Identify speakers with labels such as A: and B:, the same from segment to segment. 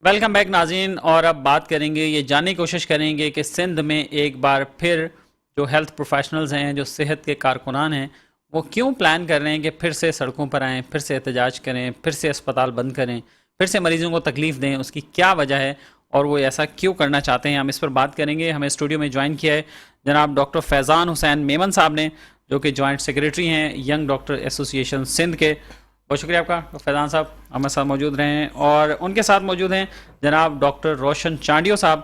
A: Welcome back ناظرین، اور اب بات کریں گے، یہ جاننے کی کوشش کریں گے کہ سندھ میں ایک بار پھر جو ہیلتھ پروفیشنلز ہیں، جو صحت کے کارکنان ہیں، وہ کیوں پلان کر رہے ہیں کہ پھر سے سڑکوں پر آئیں، پھر سے احتجاج کریں، پھر سے اسپتال بند کریں، پھر سے مریضوں کو تکلیف دیں. اس کی کیا وجہ ہے اور وہ ایسا کیوں کرنا چاہتے ہیں؟ ہم اس پر بات کریں گے. ہمیں اسٹوڈیو میں جوائن کیا ہے جناب ڈاکٹر فیضان حسین میمن صاحب نے، جو کہ جوائنٹ سیکریٹری ہیں ینگ ڈاکٹر ایسوسی ایشن سندھ کے. بہت شکریہ آپ کا فیضان صاحب ہمارے ساتھ موجود رہے ہیں. اور ان کے ساتھ موجود ہیں جناب ڈاکٹر روشن چانڈیو صاحب،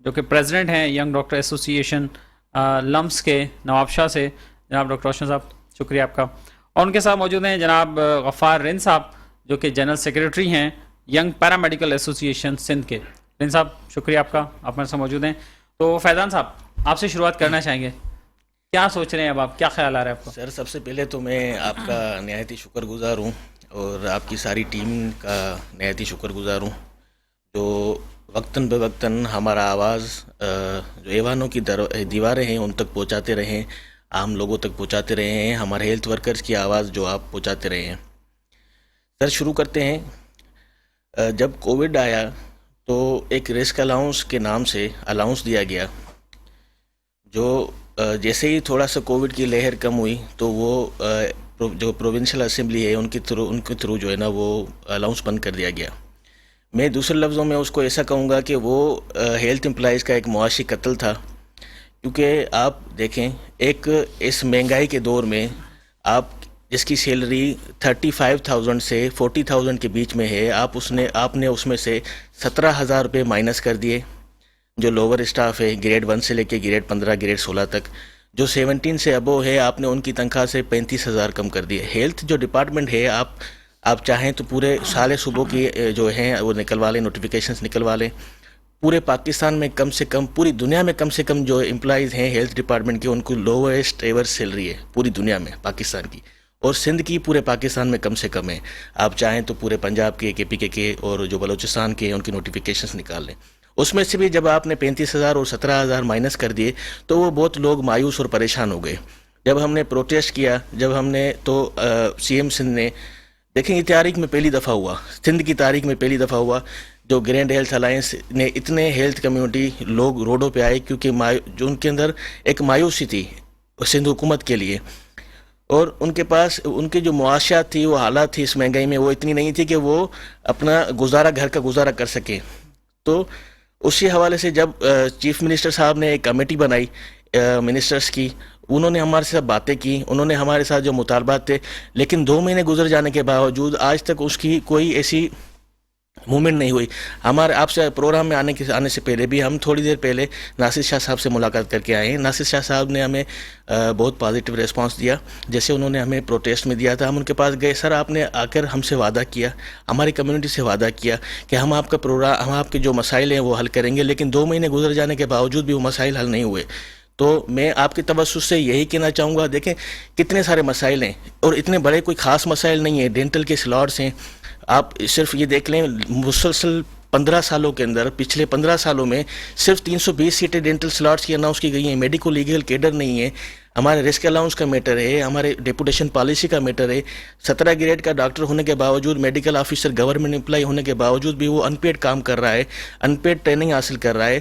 A: جو کہ پریزیڈنٹ ہیں ینگ ڈاکٹر ایسوسی ایشن لمس کے نواب شاہ سے. جناب ڈاکٹر روشن صاحب شکریہ آپ کا. اور ان کے ساتھ موجود ہیں جناب غفار رند صاحب، جو کہ جنرل سیکریٹری ہیں ینگ پیرامیڈیکل ایسوسی ایشن سندھ کے. رند صاحب شکریہ آپ کا، آپ ہمارے ساتھ موجود ہیں. تو فیضان صاحب آپ سے شروعات کرنا چاہیں گے، کیا سوچ رہے ہیں اب آپ، کیا خیال آ رہا ہے آپ کو؟
B: سر سب سے پہلے تو میں آپ کا نہایت ہی شکر گزار ہوں اور آپ کی ساری ٹیم کا نہایت ہی شکر گزار ہوں، جو وقتاً بوقتاً ہمارا آواز جو ایوانوں کی دیواریں ہیں ان تک پہنچاتے رہیں، عام لوگوں تک پہنچاتے رہے ہیں، ہمارے ہیلتھ ورکرز کی آواز جو آپ پہنچاتے رہے ہیں. سر شروع کرتے ہیں. جب کووڈ آیا تو ایک رسک الاؤنس کے نام سے الاؤنس دیا گیا، جو جیسے ہی تھوڑا سا کووڈ کی لہر کم ہوئی تو وہ جو پروونشل اسمبلی ہے ان کے تھرو جو ہے نا وہ الاؤنس بند کر دیا گیا. میں دوسرے لفظوں میں اس کو ایسا کہوں گا کہ وہ ہیلتھ امپلائیز کا ایک معاشی قتل تھا، کیونکہ آپ دیکھیں ایک اس مہنگائی کے دور میں آپ جس کی سیلری 35,000 سے 40,000 کے بیچ میں ہے، آپ نے اس میں سے 17,000 روپے مائنس کر دیے. جو لوور اسٹاف ہے گریڈ 1 سے لے کے گریڈ 15 گریڈ 16 تک، جو 17 سے ابو ہے، آپ نے ان کی تنخواہ سے 35,000 کم کر دیے. ہیلتھ جو ڈپارٹمنٹ ہے آپ چاہیں تو پورے سال صوبوں کی جو ہیں وہ نکلوا لیں، نوٹیفیکیشنز نکلوا لیں. پورے پاکستان میں کم سے کم، پوری دنیا میں کم سے کم جو امپلائیز ہیں ہیلتھ ڈپارٹمنٹ کے، ان کو لوویسٹ ایور سیلری ہے پوری دنیا میں پاکستان کی، اور سندھ کی پورے پاکستان میں کم سے کم ہے. آپ چاہیں تو پورے پنجاب کے KPK کے اور جو بلوچستان کے ہیں ان کی نوٹیفیکیشنز نکال لیں. اس میں سے بھی جب آپ نے 35,000 اور 17,000 مائنس کر دیے تو وہ بہت لوگ مایوس اور پریشان ہو گئے. جب ہم نے پروٹیسٹ کیا، جب ہم نے تو CM سندھ نے، دیکھیں یہ تاریخ میں پہلی دفعہ ہوا، سندھ کی تاریخ میں پہلی دفعہ ہوا جو گرینڈ ہیلتھ الائنس نے اتنے ہیلتھ کمیونٹی لوگ روڈوں پہ آئے، کیونکہ جو ان کے اندر ایک مایوسی تھی سندھ حکومت کے لیے، اور ان کے پاس ان کے جو معاشیات تھی، وہ حالات تھی اس مہنگائی میں وہ اتنی نہیں تھی کہ وہ اپنا گھر کا گزارا کر سکے. تو اسی حوالے سے جب چیف منسٹر صاحب نے ایک کمیٹی بنائی منسٹرز کی، انہوں نے ہمارے ساتھ باتیں کی، انہوں نے ہمارے ساتھ جو مطالبات تھے، لیکن 2 مہینے گزر جانے کے باوجود آج تک اس کی کوئی ایسی موومنٹ نہیں ہوئی. ہمارے آپ سے پروگرام میں آنے سے پہلے بھی ہم تھوڑی دیر پہلے ناصر شاہ صاحب سے ملاقات کر کے آئے ہیں. ناصر شاہ صاحب نے ہمیں بہت پازیٹیو ریسپانس دیا، جیسے انہوں نے ہمیں پروٹیسٹ میں دیا تھا. ہم ان کے پاس گئے، سر آپ نے آ کر ہم سے وعدہ کیا، ہماری کمیونٹی سے وعدہ کیا کہ ہم آپ کا پروگرام، ہم آپ کے جو مسائل ہیں وہ حل کریں گے، لیکن 2 مہینے گزر جانے کے باوجود بھی وہ مسائل حل نہیں ہوئے. تو میں آپ کے توسط سے یہی کہنا چاہوں گا، دیکھیں کتنے سارے مسائل ہیں اور اتنے بڑے کوئی خاص مسائل نہیں ہیں. ڈینٹل کے سلاٹس ہیں، آپ صرف یہ دیکھ لیں مسلسل 15 سالوں کے اندر، پچھلے 15 سالوں میں صرف 320 سیٹیں ڈینٹل سلاٹس کی اناؤنس کی گئی ہیں. میڈیکو لیگل کیڈر نہیں ہے. ہمارے رسک الاؤنس کا میٹر ہے، ہمارے ڈیپوٹیشن پالیسی کا میٹر ہے. 17 گریڈ کا ڈاکٹر ہونے کے باوجود، میڈیکل آفیسر گورنمنٹ امپلائی ہونے کے باوجود بھی وہ ان پیڈ کام کر رہا ہے، ان پیڈ ٹریننگ حاصل کر رہا ہے.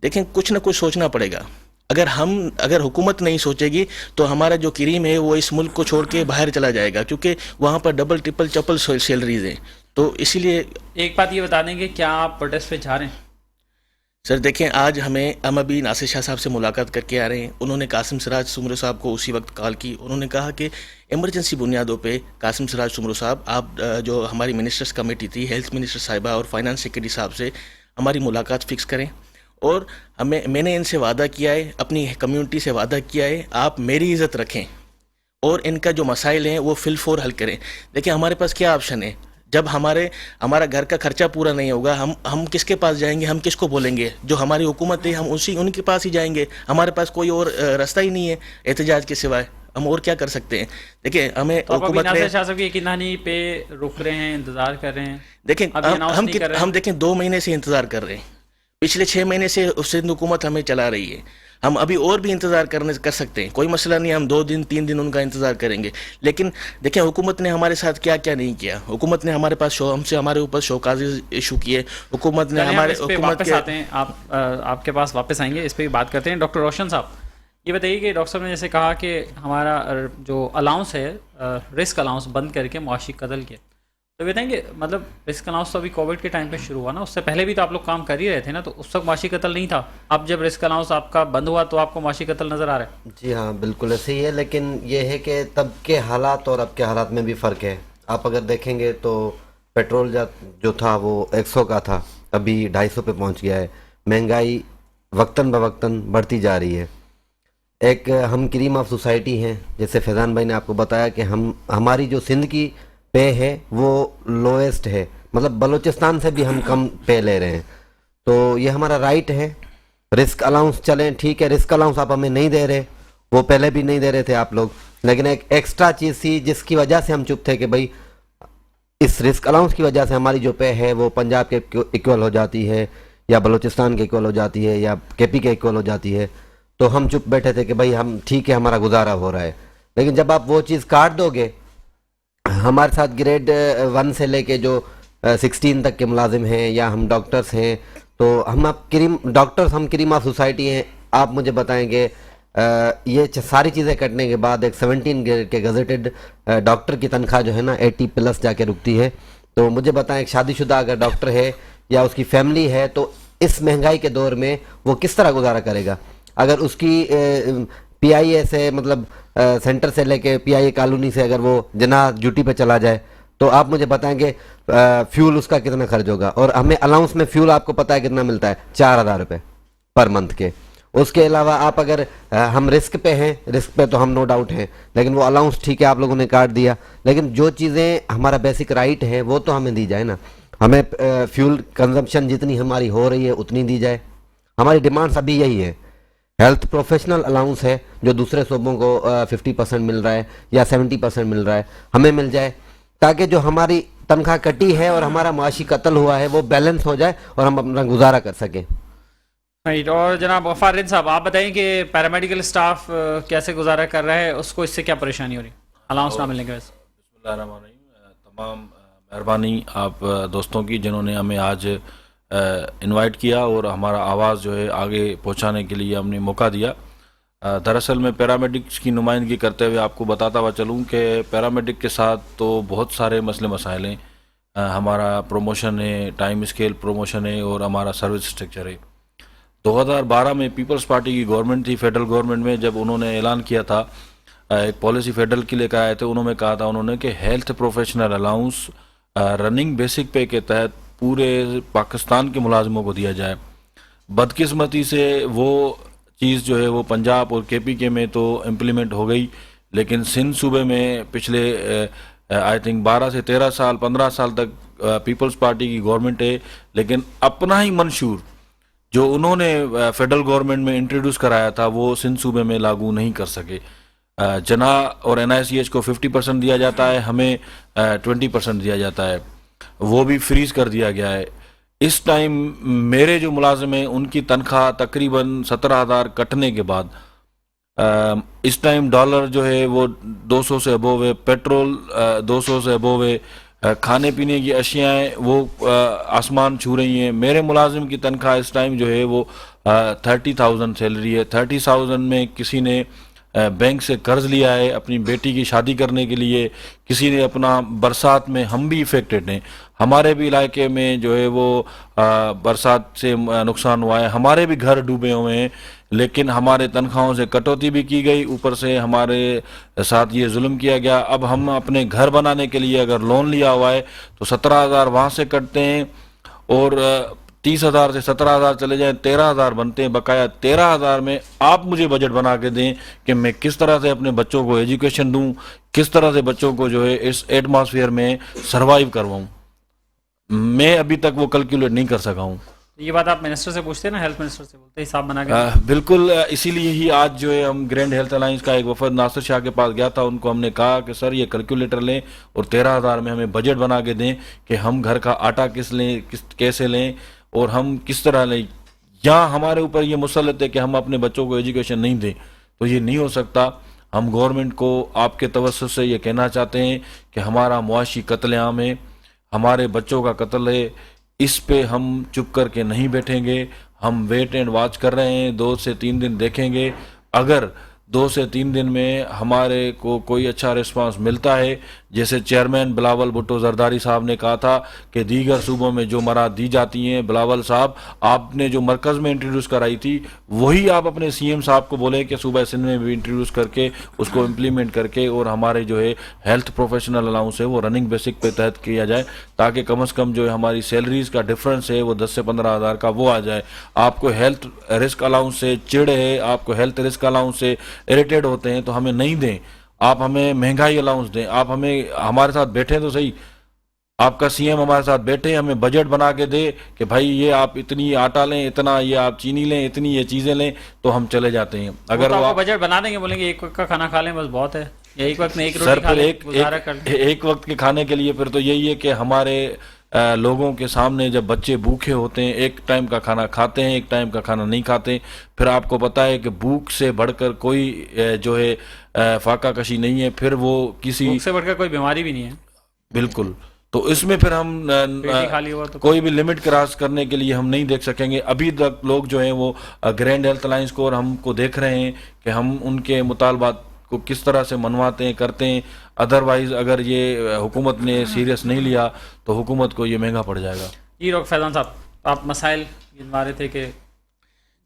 B: دیکھیں کچھ نہ کچھ سوچنا پڑے گا. اگر حکومت نہیں سوچے گی تو ہمارا جو کریم ہے وہ اس ملک کو چھوڑ کے باہر چلا جائے گا، کیونکہ وہاں پر ڈبل ٹرپل چپل سیلریز ہیں. تو اسی لیے
A: ایک بات یہ بتا دیں کہ کیا آپ پروٹیسٹ پہ جا رہے ہیں؟
B: سر دیکھیں ہم ابھی ناصر شاہ صاحب سے ملاقات کر کے آ رہے ہیں. انہوں نے قاسم سراج سمرو صاحب کو اسی وقت کال کی. انہوں نے کہا کہ ایمرجنسی بنیادوں پہ قاسم سراج سمرو صاحب، آپ جو ہماری منسٹرز کمیٹی تھی، ہیلتھ منسٹر صاحبہ اور فائنانس سیکرٹری صاحب سے ہماری ملاقات فکس کریں. اور میں نے ان سے وعدہ کیا ہے، اپنی کمیونٹی سے وعدہ کیا ہے، آپ میری عزت رکھیں اور ان کا جو مسائل ہیں وہ فل فور حل کریں. دیکھیں ہمارے پاس کیا آپشن ہے، جب ہمارا گھر کا خرچہ پورا نہیں ہوگا، ہم کس کے پاس جائیں گے، ہم کس کو بولیں گے؟ جو ہماری حکومت ہے ہم ان کے پاس ہی جائیں گے. ہمارے پاس کوئی اور راستہ ہی نہیں ہے احتجاج کے سوائے. ہم اور کیا کر سکتے ہیں؟ دیکھیں ہمیں حکومت
A: ناصر شاہ صاحب کی کہانی پہ رک رہے ہیں، انتظار کر رہے ہیں.
B: دیکھیں ہم دیکھیں 2 مہینے سے انتظار کر رہے ہیں. پچھلے 6 مہینے سے سندھ حکومت ہمیں چلا رہی ہے. ہم ابھی اور بھی انتظار کر سکتے ہیں، کوئی مسئلہ نہیں، ہم 2 دن 3 دن ان کا انتظار کریں گے، لیکن دیکھیں حکومت نے ہمارے ساتھ کیا کیا نہیں کیا. حکومت نے ہمارے پاس ہمارے اوپر شوکاز ایشو کیے. حکومت نے ہمارے
A: واپس آتے ہیں، آپ کے پاس واپس آئیں گے، اس پہ بھی بات کرتے ہیں. ڈاکٹر روشن صاحب یہ بتائیے کہ ڈاکٹر صاحب نے جیسے کہا کہ ہمارا جو الاؤنس ہے رسک الاؤنس بند کر کے معاشی قتل کے، تو بتائیں کہ مطلب رسک الاؤنس تو ابھی کووڈ کے ٹائم پہ شروع ہوا نا، اس سے پہلے بھی تو آپ لوگ کام کر ہی رہے تھے نا، تو اس وقت معاشی قتل نہیں تھا. اب جب رسک الاؤنس آپ کا بند ہوا تو آپ کو معاشی قتل نظر آ رہا ہے؟
C: جی ہاں بالکل ایسے ہی ہے، لیکن یہ ہے کہ تب کے حالات اور اب کے حالات میں بھی فرق ہے. آپ اگر دیکھیں گے تو پیٹرول جو تھا وہ 100 کا تھا، ابھی 250 پہ پہنچ گیا ہے. مہنگائی وقتاً بوقتاً بڑھتی جا رہی ہے. ایک ہم کریم آف سوسائٹی ہیں، جیسے فیضان بھائی نے آپ کو بتایا کہ ہماری جو سندھ کی پے ہے وہ لویسٹ ہے، مطلب بلوچستان سے بھی ہم کم پے لے رہے ہیں. تو یہ ہمارا رائٹ ہے. رسک الاؤنس چلیں ٹھیک ہے، رسک الاؤنس آپ ہمیں نہیں دے رہے، وہ پہلے بھی نہیں دے رہے تھے آپ لوگ، لیکن ایک ایکسٹرا چیز تھی جس کی وجہ سے ہم چپ تھے کہ بھائی اس رسک الاؤنس کی وجہ سے ہماری جو پے ہے وہ پنجاب کے ایکول ہو جاتی ہے، یا بلوچستان کے ایکول ہو جاتی ہے، یا کے پی کے ایکول ہو جاتی ہے. تو ہم چپ بیٹھے تھے کہ بھائی ہم ٹھیک ہے ہمارا گزارا ہو رہا ہے. لیکن جب آپ وہ چیز کاٹ دو گے، ہمارے ساتھ گریڈ 1 سے لے کے جو 16 تک کے ملازم ہیں یا ہم ڈاکٹرز ہیں، تو ہم ہم کریم آف سوسائٹی ہیں. آپ مجھے بتائیں گے یہ ساری چیزیں کٹنے کے بعد ایک 17 گریڈ کے گزٹڈ ڈاکٹر کی تنخواہ جو ہے نا 80+ جا کے رکتی ہے. تو مجھے بتائیں ایک شادی شدہ اگر ڈاکٹر ہے یا اس کی فیملی ہے تو اس مہنگائی کے دور میں وہ کس طرح گزارا کرے گا؟ اگر اس کی پی آئی اے سے مطلب سینٹر سے لے کے پی آئی اے کالونی سے اگر وہ جناح ڈیوٹی پہ چلا جائے تو آپ مجھے بتائیں گے فیول اس کا کتنا خرچ ہوگا. اور ہمیں الاؤنس میں فیول آپ کو پتہ ہے کتنا ملتا ہے؟ 4000 روپے پر منتھ کے. اس کے علاوہ آپ اگر ہم رسک پہ ہیں، رسک پہ تو ہم نو ڈاؤٹ ہیں، لیکن وہ الاؤنس ٹھیک ہے آپ لوگوں نے کاٹ دیا، لیکن جو چیزیں ہمارا بیسک رائٹ ہے وہ تو ہمیں دی جائے نا. ہمیں فیول کنزمپشن جتنی ہماری ہو رہی ہے اتنی دی جائے. ہماری ڈیمانڈس ابھی یہی ہے. ہیلتھ پروفیشنل الاؤنس ہے جو دوسرے صوبوں کو 50% مل رہا ہے یا 70% مل رہا ہے، ہمیں مل جائے تاکہ جو ہماری تنخواہ کٹی ہے اور ہمارا معاشی قتل ہوا ہے وہ بیلنس ہو جائے اور ہم اپنا گزارا کر سکیں.
A: اور جناب وفارد صاحب آپ بتائیں کہ پیرامیڈیکل اسٹاف کیسے گزارا کر رہا ہے، اس کو اس سے کیا پریشانی ہو رہی ہے الاؤنس نہ ملنے کی وجہ سے؟
D: بسم اللہ الرحمن الرحیم. تمام مہربانی آپ دوستوں کی جنہوں نے ہمیں آج انوائٹ کیا اور ہمارا آواز جو ہے آگے پہنچانے کے لیے ہم نے موقع دیا. دراصل میں پیرامیڈکس کی نمائندگی کرتے ہوئے آپ کو بتاتا ہوا چلوں کہ پیرامیڈک کے ساتھ تو بہت سارے مسئلے مسائل ہیں. ہمارا پروموشن ہے، ٹائم اسکیل پروموشن ہے، اور ہمارا سروس اسٹرکچر ہے. 2012 میں پیپلز پارٹی کی گورنمنٹ تھی، فیڈرل گورنمنٹ میں، جب انہوں نے اعلان کیا تھا ایک پالیسی فیڈرل کے لے کر آئے تھے، انہوں نے کہا تھا کہ health professional allowance running basic pay کے تحت پورے پاکستان کے ملازموں کو دیا جائے. بدقسمتی سے وہ چیز جو ہے وہ پنجاب اور کے پی کے میں تو امپلیمنٹ ہو گئی، لیکن سندھ صوبے میں پچھلے آئی تھنک 12 سے 13 سال 15 سال تک پیپلز پارٹی کی گورنمنٹ ہے، لیکن اپنا ہی منشور جو انہوں نے فیڈرل گورنمنٹ میں انٹروڈیوس کرایا تھا وہ سندھ صوبے میں لاگو نہیں کر سکے. جناح اور این آئی سی ایچ کو 50% دیا جاتا ہے، ہمیں 20% دیا جاتا ہے، وہ بھی فریز کر دیا گیا ہے. اس ٹائم میرے جو ملازم ہیں ان کی تنخواہ تقریباً 17,000 کٹنے کے بعد اس ٹائم ڈالر جو ہے وہ 200 سے ابو ہے، پیٹرول 200 سے ابو ہے، کھانے پینے کی اشیاء وہ آسمان چھو رہی ہیں. میرے ملازم کی تنخواہ اس ٹائم جو ہے وہ 30,000 سیلری ہے. 30,000 میں کسی نے بینک سے قرض لیا ہے اپنی بیٹی کی شادی کرنے کے لیے، کسی نے اپنا برسات میں، ہم بھی افیکٹڈ ہیں، ہمارے بھی علاقے میں جو ہے وہ برسات سے نقصان ہوا ہے، ہمارے بھی گھر ڈوبے ہوئے ہیں، لیکن ہمارے تنخواہوں سے کٹوتی بھی کی گئی، اوپر سے ہمارے ساتھ یہ ظلم کیا گیا. اب ہم اپنے گھر بنانے کے لیے اگر لون لیا ہوا ہے تو 17,000 وہاں سے کٹتے ہیں، اور 30,000 سے 17,000 چلے جائیں 13,000 بنتے ہیں. بقایا 13,000 میں آپ مجھے بجٹ بنا کے دیں کہ میں کس طرح سے اپنے بچوں کو ایجوکیشن دوں، کس طرح سے بچوں کو جو ہے اس ایٹماسفیئر میں سروائیو کرواؤں. میں ابھی تک وہ کیلکولیٹ نہیں کر سکا ہوں.
A: یہ بات آپ منسٹر سے پوچھتے ہیں نا، ہیلتھ منسٹر سے بولتے ہیں حساب بنا کے؟
D: بالکل، اسی لیے ہی آج جو ہے ہم گرینڈ ہیلتھ الائنس کا ایک وفد ناصر شاہ کے پاس گیا تھا. ان کو ہم نے کہا کہ سر یہ کیلکولیٹر لیں اور 13,000 میں ہمیں بجٹ بنا کے دیں کہ ہم گھر کا آٹا کیسے لیں اور ہم کس طرح لیں. یا ہمارے اوپر یہ مسلط ہے کہ ہم اپنے بچوں کو ایجوکیشن نہیں دیں، تو یہ نہیں ہو سکتا. ہم گورنمنٹ کو آپ کے توسط سے یہ کہنا چاہتے ہیں کہ ہمارا معاشی قتل عام ہے، ہمارے بچوں کا قتل ہے، اس پہ ہم چپ کر کے نہیں بیٹھیں گے. ہم ویٹ اینڈ واچ کر رہے ہیں، 2 سے 3 دن دیکھیں گے. اگر 2 سے 3 دن میں ہمارے کو کوئی اچھا رسپانس ملتا ہے، جیسے چیئرمین بلاول بھٹو زرداری صاحب نے کہا تھا کہ دیگر صوبوں میں جو مراد دی جاتی ہیں، بلاول صاحب آپ نے جو مرکز میں انٹروڈیوس کرائی تھی وہی آپ اپنے سی ایم صاحب کو بولیں کہ صوبہ سندھ میں بھی انٹروڈیوس کر کے اس کو امپلیمنٹ کر کے، اور ہمارے جو ہے ہیلتھ پروفیشنل الاؤنس ہے وہ رننگ بیسک پہ تحت کیا جائے، تاکہ کم از کم جو ہے ہماری سیلریز کا ڈفرنس ہے وہ 10 سے 15 ہزار کا وہ آ جائے. آپ کو ہیلتھ رسک الاؤنس سے چڑ ہے، آپ کو ہیلتھ رسک الاؤنس سے اریٹیڈ ہوتے ہیں تو ہمیں نہیں دیں. آپ ہمیں مہنگائی الاؤنس دیں، آپ ہمارے ساتھ بیٹھیں تو صحیح. آپ کا سی ایم ہمارے ساتھ بیٹھے، ہمیں بجٹ بنا کے دے کہ بھائی یہ آپ اتنی آٹا لیں، اتنا یہ آپ چینی لیں، اتنی یہ چیزیں لیں، تو ہم چلے جاتے ہیں. اگر
A: وہ
D: وہ
A: بجٹ بنا دیں گے، بولیں گے ایک وقت کا کھانا کھا لیں بس بہت ہے، یا ایک وقت میں ایک
D: سر
A: روٹی کھا
D: پھر
A: لیں گزارا کر لیں.
D: ایک وقت کے کھانے کے لیے پھر تو یہی ہے کہ ہمارے لوگوں کے سامنے جب بچے بھوکے ہوتے ہیں، ایک ٹائم کا کھانا کھاتے ہیں، ایک ٹائم کا کھانا نہیں کھاتے، پھر آپ کو پتہ ہے کہ بھوک سے بڑھ کر کوئی جو ہے فاقہ کشی نہیں ہے، پھر وہ کسی
A: بھوک سے بڑھ کر کوئی بیماری بھی نہیں ہے.
D: بالکل. تو اس میں پھر ہم
A: پیٹ ہی خالی ہوا تو
D: کوئی بھی لمٹ کراس کرنے کے لیے ہم نہیں دیکھ سکیں گے. ابھی تک لوگ جو ہیں وہ گرینڈ ہیلتھ الائنس کو اور ہم کو دیکھ رہے ہیں کہ ہم ان کے مطالبات کو کس طرح سے منواتے ہیں، کرتے ہیں. ادروائز اگر یہ حکومت نے سیریس نہیں لیا تو حکومت کو یہ مہنگا پڑ جائے گا.
A: جی ڈاکٹر فیضان صاحب، آپ مسائل گنوا رہے تھے کہ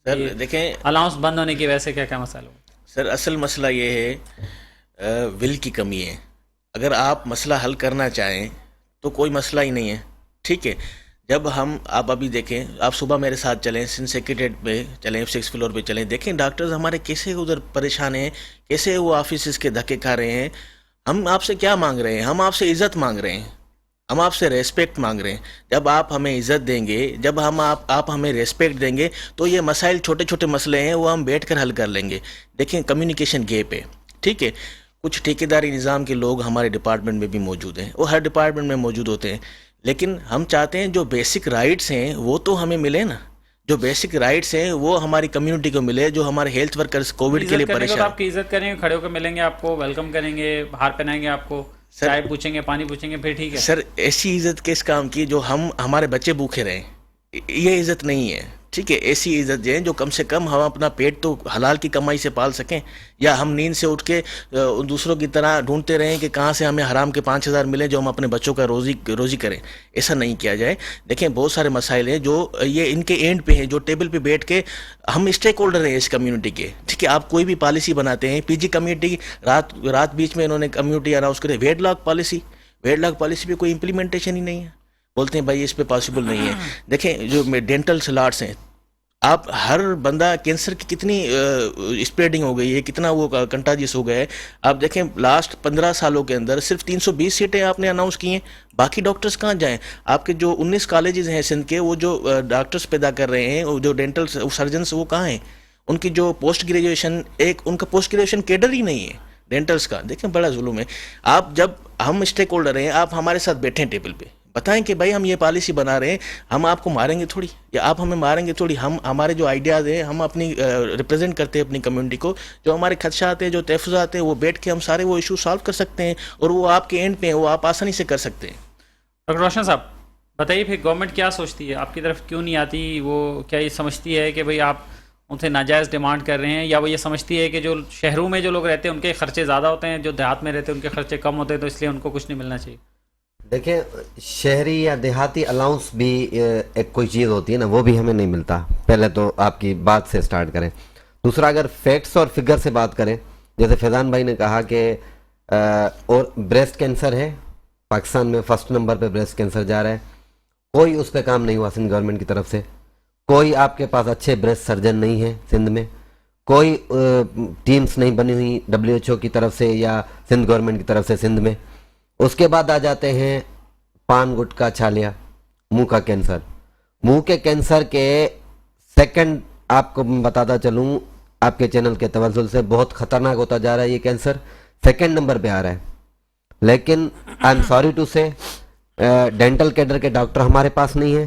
B: سر دیکھیں،
A: الاؤنس بند ہونے کی وجہ سے کیا کیا مسائل ہو؟
B: سر اصل مسئلہ یہ ہے ول کی کمی ہے. اگر آپ مسئلہ حل کرنا چاہیں تو کوئی مسئلہ ہی نہیں ہے. ٹھیک ہے، جب آپ ابھی دیکھیں، آپ صبح میرے ساتھ چلیں، سندھ سیکریٹریٹ پہ چلیں، 6 فلور پہ چلیں، دیکھیں ڈاکٹرز ہمارے کیسے ادھر پریشان ہیں، کیسے وہ آفیسز کے دھکے کھا رہے ہیں. ہم آپ سے کیا مانگ رہے ہیں؟ ہم آپ سے عزت مانگ رہے ہیں، ہم آپ سے ریسپیکٹ مانگ رہے ہیں. جب آپ ہمیں عزت دیں گے، جب آپ ہمیں ریسپیکٹ دیں گے تو یہ مسائل چھوٹے چھوٹے مسئلے ہیں وہ ہم بیٹھ کر حل کر لیں گے. دیکھیں کمیونیکیشن گیپ ہے. ٹھیک ہے، کچھ ٹھیکیداری نظام کے لوگ ہمارے ڈپارٹمنٹ میں بھی موجود ہیں، وہ ہر ڈپارٹمنٹ میں موجود ہوتے ہیں، لیکن ہم چاہتے ہیں جو بیسک رائٹس ہیں وہ تو ہمیں ملے نا. جو بیسک رائٹس ہیں وہ ہماری کمیونٹی کو ملے، جو ہمارے ہیلتھ ورکرز کووڈ کے لیے پریشان.
A: آپ کی عزت کریں گے، کھڑے ہو کے ملیں گے، آپ کو ویلکم کریں گے، ہار پہنائیں گے، آپ کو چائے پوچھیں گے، پانی پوچھیں گے، پھر ٹھیک ہے.
B: سر ایسی عزت کس کام کی جو ہمارے بچے بھوکے رہیں؟ یہ عزت نہیں ہے. ٹھیک ہے، ایسی عزت دیں جو کم سے کم ہم اپنا پیٹ تو حلال کی کمائی سے پال سکیں، یا ہم نیند سے اٹھ کے دوسروں کی طرح ڈھونڈتے رہیں کہ کہاں سے ہمیں حرام کے 5,000 ملے جو ہم اپنے بچوں کا روزی کریں. ایسا نہیں کیا جائے. دیکھیں بہت سارے مسائل ہیں جو یہ ان کے اینڈ پہ ہیں، جو ٹیبل پہ بیٹھ کے ہم اسٹیک ہولڈر ہیں اس کمیونٹی کے. ٹھیک ہے، آپ کوئی بھی پالیسی بناتے ہیں، پی جی کمیونٹی رات بیچ میں انہوں نے کمیونٹی اناؤنس کرے ویڈ لاک پالیسی پہ کوئی امپلیمنٹیشن ہی نہیں ہے. بولتے ہیں بھائی اس پہ پاسبل نہیں ہے. دیکھیں جو ڈینٹل سلاٹس ہیں، آپ ہر بندہ کینسر کی کتنی اسپریڈنگ ہو گئی ہے، کتنا وہ کنٹاجیس ہو گیا ہے. آپ دیکھیں لاسٹ 15 سالوں کے اندر صرف 320 سیٹیں آپ نے اناؤنس کی ہیں. باقی ڈاکٹرز کہاں جائیں؟ آپ کے جو 19 کالجز ہیں سندھ کے، وہ جو ڈاکٹرز پیدا کر رہے ہیں، جو ڈینٹل سرجنس، وہ کہاں ہیں؟ ان کی جو پوسٹ گریجویشن، ان کا پوسٹ گریجویشن کیڈر ہی نہیں ہے ڈینٹلز کا. دیکھیں بڑا ظلم ہے. جب ہم اسٹیک ہولڈر ہیں، آپ ہمارے ساتھ بیٹھیں ٹیبل پہ، بتائیں کہ بھائی ہم یہ پالیسی بنا رہے ہیں، ہم آپ کو ماریں گے تھوڑی، یا آپ ہمیں ماریں گے تھوڑی. ہمارے جو آئیڈیاز ہیں، ہم اپنی ریپرزینٹ کرتے ہیں اپنی کمیونٹی کو، جو ہمارے خدشات ہیں، جو تحفظات ہیں، وہ بیٹھ کے ہم سارے وہ ایشو سالو کر سکتے ہیں، اور وہ آپ کے اینڈ پہ ہیں، وہ آپ آسانی سے کر سکتے ہیں.
A: ڈاکٹر روشن صاحب بتائیے، پھر گورنمنٹ کیا سوچتی ہے؟ آپ کی طرف کیوں نہیں آتی؟ وہ کیا یہ سمجھتی ہے کہ بھئی آپ ان سے ناجائز ڈیمانڈ کر رہے ہیں، یا وہ یہ سمجھتی ہے کہ جو شہروں میں جو لوگ رہتے ہیں ان کے خرچے زیادہ ہوتے ہیں، جو دیہات میں رہتے ہیں ان کے خرچے کم ہوتے ہیں، تو اس لیے ان کو کچھ نہیں ملنا چاہیے؟
C: دیکھیں شہری یا دیہاتی الاؤنس بھی ایک کوئی چیز ہوتی ہے نا، وہ بھی ہمیں نہیں ملتا. پہلے تو آپ کی بات سے سٹارٹ کریں. دوسرا، اگر فیکٹس اور فگر سے بات کریں، جیسے فیضان بھائی نے کہا کہ اور بریسٹ کینسر ہے پاکستان میں، فرسٹ نمبر پہ بریسٹ کینسر جا رہا ہے، کوئی اس پہ کام نہیں ہوا سندھ گورنمنٹ کی طرف سے. کوئی آپ کے پاس اچھے بریسٹ سرجن نہیں ہیں سندھ میں، کوئی ٹیمز نہیں بنی ہوئی WHO کی طرف سے یا سندھ گورنمنٹ کی طرف سے سندھ میں. اس کے بعد آ جاتے ہیں پان گٹکا چھالیا، منہ کا کینسر. منہ کے کینسر کے سیکنڈ، آپ کو میں بتاتا چلوں آپ کے چینل کے توسل سے، بہت خطرناک ہوتا جا رہا ہے یہ کینسر، سیکنڈ نمبر پہ آ رہا ہے. لیکن آئی ایم سوری ٹو سے ڈینٹل کیڈر کے ڈاکٹر ہمارے پاس نہیں ہیں،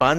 B: 5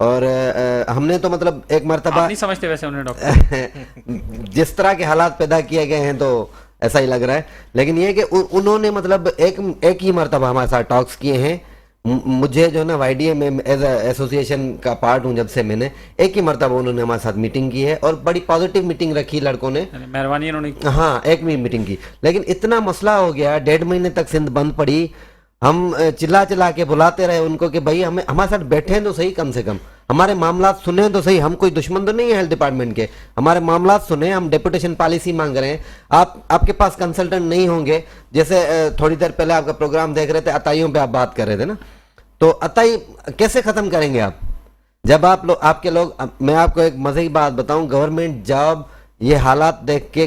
C: اور ہم نے تو مطلب ایک
A: آپ
C: مرتبہ
A: نہیں سمجھتے ویسے انہیں ڈاکٹر؟
C: جس طرح کے حالات پیدا کیے گئے ہیں تو ایسا ہی لگ رہا ہے، لیکن یہ کہ انہوں نے مطلب ایک ہی مرتبہ ہمارے ساتھ ٹاکس کیے ہیں. مجھے جو ہے نا وائی ڈی اے میں ایز اے ایسوسیشن کا پارٹ ہوں جب سے میں نے، ایک ہی مرتبہ انہوں نے ہمارے ساتھ میٹنگ کی ہے اور بڑی پازیٹیو میٹنگ رکھی لڑکوں نے.
A: یعنی مہربانی انہوں نے
C: ہاں ایک بھی میٹنگ کی، لیکن اتنا مسئلہ ہو گیا 1.5 مہینے تک سندھ بند پڑی. ہم چلا کے بلاتے رہے ان کو کہ بھائی ہمارے ساتھ بیٹھیں تو صحیح، کم سے کم ہمارے معاملات سنیں تو صحیح. ہم کوئی دشمن تو نہیں ہے ہیلتھ ڈپارٹمنٹ کے، ہمارے معاملات سنیں. ہم ڈیپوٹیشن پالیسی مانگ رہے ہیں. آپ کے پاس کنسلٹنٹ نہیں ہوں گے، جیسے تھوڑی دیر پہلے آپ کا پروگرام دیکھ رہے تھے، عطائیوں پہ آپ بات کر رہے تھے نا، تو عطائی کیسے ختم کریں گے آپ جب آپ کے لوگ. میں آپ کو ایک مزے کی بات بتاؤں، گورنمنٹ جاب یہ حالات دیکھ کے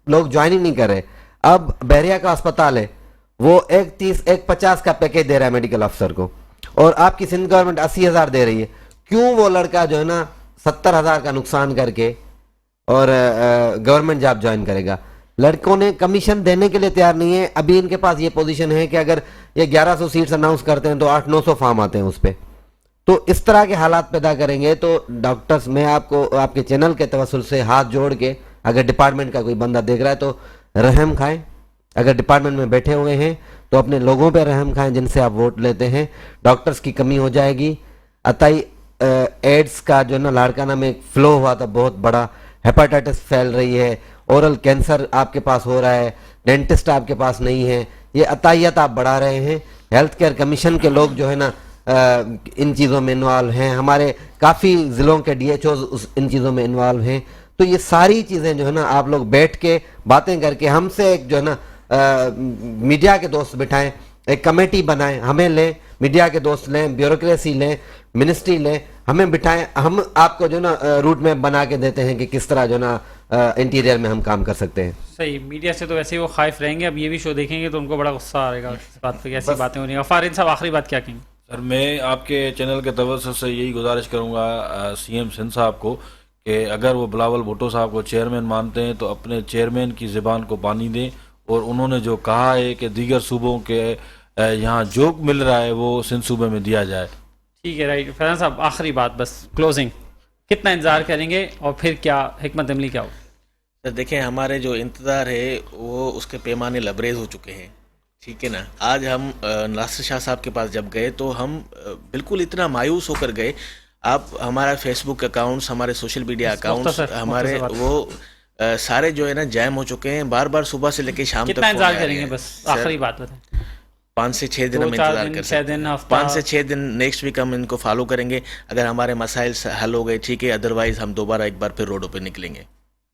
C: لوگ جوائن ہی نہیں کر رہے. اب بحریہ کا اسپتال ہے، وہ 1.50 کا پیکیج دے رہا ہے میڈیکل افسر کو، اور آپ کی سندھ گورنمنٹ 80,000 دے رہی ہے. کیوں وہ لڑکا جو ہے نا 70,000 کا نقصان کر کے اور گورنمنٹ جاب جوائن کرے گا؟ لڑکوں نے کمیشن دینے کے لیے تیار نہیں ہے. ابھی ان کے پاس یہ پوزیشن ہے کہ اگر یہ 1100 سیٹس اناؤنس کرتے ہیں تو 800-900 فارم آتے ہیں اس پہ. تو اس طرح کے حالات پیدا کریں گے تو ڈاکٹرز، میں آپ کو آپ کے چینل کے توسل سے ہاتھ جوڑ کے، اگر ڈپارٹمنٹ کا کوئی بندہ دیکھ رہا ہے تو رحم کھائیں. اگر ڈپارٹمنٹ میں بیٹھے ہوئے ہیں تو اپنے لوگوں پہ رحم کھائیں جن سے آپ ووٹ لیتے ہیں. ڈاکٹرز کی کمی ہو جائے گی. عطائی ایڈز کا جو ہے نا لاڑکانہ میں ایک فلو ہوا تھا بہت بڑا، ہیپاٹائٹس پھیل رہی ہے، اورل کینسر آپ کے پاس ہو رہا ہے، ڈینٹسٹ آپ کے پاس نہیں ہے. یہ عطائیت آپ بڑھا رہے ہیں. ہیلتھ کیئر کمیشن کے لوگ جو ہے نا ان چیزوں میں انوالو ہیں. ہمارے کافی ضلعوں کے ڈی ایچ اوز ان چیزوں میں انوالو ہیں. تو یہ ساری چیزیں جو ہے نا آپ لوگ بیٹھ کے باتیں کر کے ہم سے ایک جو ہے نا میڈیا کے دوست بٹھائیں، ایک کمیٹی بنائیں، ہمیں لیں، میڈیا کے دوست لیں، بیوروکریسی لیں، منسٹری لیں، ہمیں بٹھائیں. ہم آپ کو جو ہے نا روٹ میپ بنا کے دیتے ہیں کہ کس طرح جو ہے نا انٹیریئر میں ہم کام کر سکتے ہیں.
A: صحیح. میڈیا سے تو ویسے ہی وہ خائف رہیں گے، اب یہ بھی شو دیکھیں گے تو ان کو بڑا غصہ آ رہے گا اس بات پہ، ایسی باتیں ہو رہی ہیں. فارن صاحب آخری بات کیا کہیں گے؟
D: سر میں آپ کے چینل کے توسط سے یہی گزارش کروں گا سی ایم سندھ صاحب کو کہ اگر وہ بلاول بھٹو صاحب کو چیئرمین مانتے ہیں تو اپنے چیئرمین کی زبان کو پانی دیں، اور انہوں نے جو کہا ہے کہ دیگر صوبوں کے یہاں جو مل رہا ہے وہ سندھ صوبے میں دیا جائے.
A: ٹھیک ہے، رائٹ. فیضان صاحب آخری بات، بس کلوزنگ، کتنا انتظار کریں گے اور پھر کیا حکمت عملی کیا ہو؟
B: سر دیکھیں، ہمارے جو انتظار ہے وہ اس کے پیمانے لبریز ہو چکے ہیں. ٹھیک ہے نا. آج ہم ناصر شاہ صاحب کے پاس جب گئے تو ہم بالکل اتنا مایوس ہو کر گئے. آپ ہمارا فیس بک اکاؤنٹس، ہمارے سوشل میڈیا اکاؤنٹس ہمارے وہ سارے جو ہے نا جیم ہو چکے ہیں. بار بار صبح سے لے کے شام تک
A: کتنا انتظار کریں گے؟ بس آخری بات بتائیں.
B: 5 سے 6 دن ہم انتظار کر سکتے ہیں. 5 سے 6 دن نیکسٹ ویک ہم ان کو فالو کریں گے. اگر ہمارے مسائل حل ہو گئے ٹھیک ہے، ادروائز ہم دوبارہ ایک بار پھر روڈوں پہ نکلیں گے.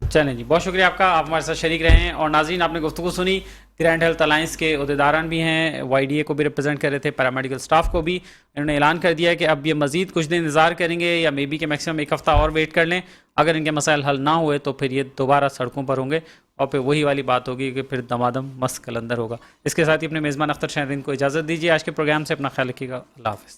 A: چلیں جی، بہت شکریہ آپ کا، آپ ہمارے ساتھ شریک رہے ہیں. اور ناظرین، آپ نے گفتگو سنی. گرینڈ ہیلتھ الائنس کے عہدیداران بھی ہیں، وائی ڈی اے کو بھی ریپرزینٹ کر رہے تھے، پیرامیڈیکل سٹاف کو بھی. انہوں نے اعلان کر دیا ہے کہ اب یہ مزید کچھ دن انتظار کریں گے، یا مے بی کہ میکسیمم ایک ہفتہ اور ویٹ کر لیں. اگر ان کے مسائل حل نہ ہوئے تو پھر یہ دوبارہ سڑکوں پر ہوں گے، اور پھر وہی والی بات ہوگی کہ پھر دمادم مست کلندر ہوگا. اس کے ساتھ ہی اپنے میزبان اختر شاہدین کو اجازت دیجیے. آج کے پروگرام سے اپنا خیال رکھیے گا. اللہ حافظ.